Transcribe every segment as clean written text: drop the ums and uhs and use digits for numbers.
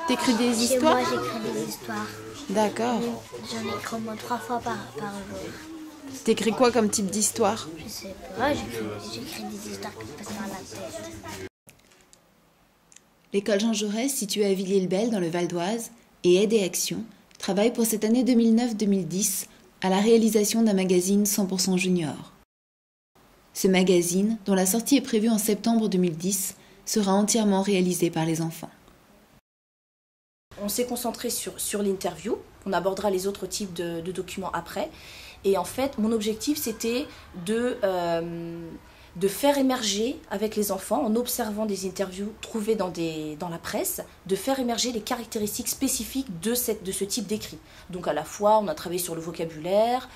T'écris des Chez moi, histoires? j'écris des histoires. D'accord. J'en écris au moins 3 fois par jour. T'écris quoi comme type d'histoire? Je sais pas, j'écris des histoires qui me passent par la tête. L'école Jean Jaurès, située à Villiers-le-Bel dans le Val d'Oise, et Aide et Action, travaille pour cette année 2009-2010 à la réalisation d'un magazine 100% junior. Ce magazine, dont la sortie est prévue en septembre 2010, sera entièrement réalisé par les enfants. On s'est concentré sur l'interview, on abordera les autres types de documents après. Et en fait, mon objectif, c'était de faire émerger avec les enfants, en observant des interviews trouvées dans la presse, de faire émerger les caractéristiques spécifiques de ce type d'écrit. Donc à la fois, on a travaillé sur le vocabulaire,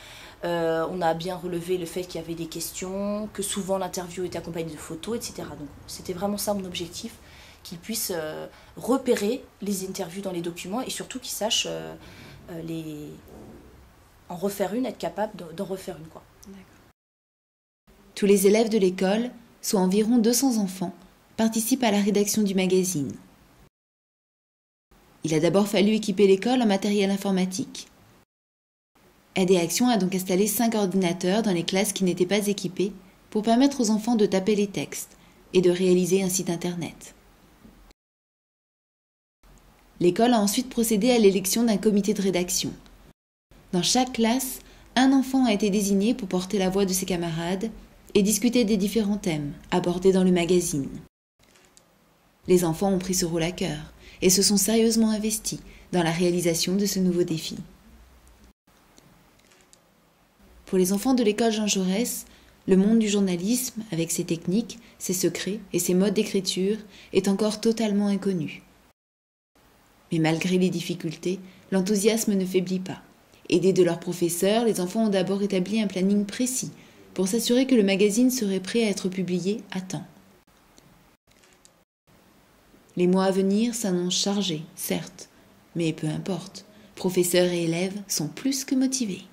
on a bien relevé le fait qu'il y avait des questions, que souvent l'interview était accompagnée de photos, etc. Donc c'était vraiment ça mon objectif, qu'ils puissent repérer les interviews dans les documents et surtout qu'ils sachent en refaire une, être capable d'en refaire une, quoi. Tous les élèves de l'école, soit environ 200 enfants, participent à la rédaction du magazine. Il a d'abord fallu équiper l'école en matériel informatique. Aide et Action a donc installé 5 ordinateurs dans les classes qui n'étaient pas équipées pour permettre aux enfants de taper les textes et de réaliser un site internet. L'école a ensuite procédé à l'élection d'un comité de rédaction. Dans chaque classe, un enfant a été désigné pour porter la voix de ses camarades et discuter des différents thèmes abordés dans le magazine. Les enfants ont pris ce rôle à cœur et se sont sérieusement investis dans la réalisation de ce nouveau défi. Pour les enfants de l'école Jean Jaurès, le monde du journalisme, avec ses techniques, ses secrets et ses modes d'écriture, est encore totalement inconnu. Mais malgré les difficultés, l'enthousiasme ne faiblit pas. Aidés de leurs professeurs, les enfants ont d'abord établi un planning précis pour s'assurer que le magazine serait prêt à être publié à temps. Les mois à venir s'annoncent chargés, certes, mais peu importe, professeurs et élèves sont plus que motivés.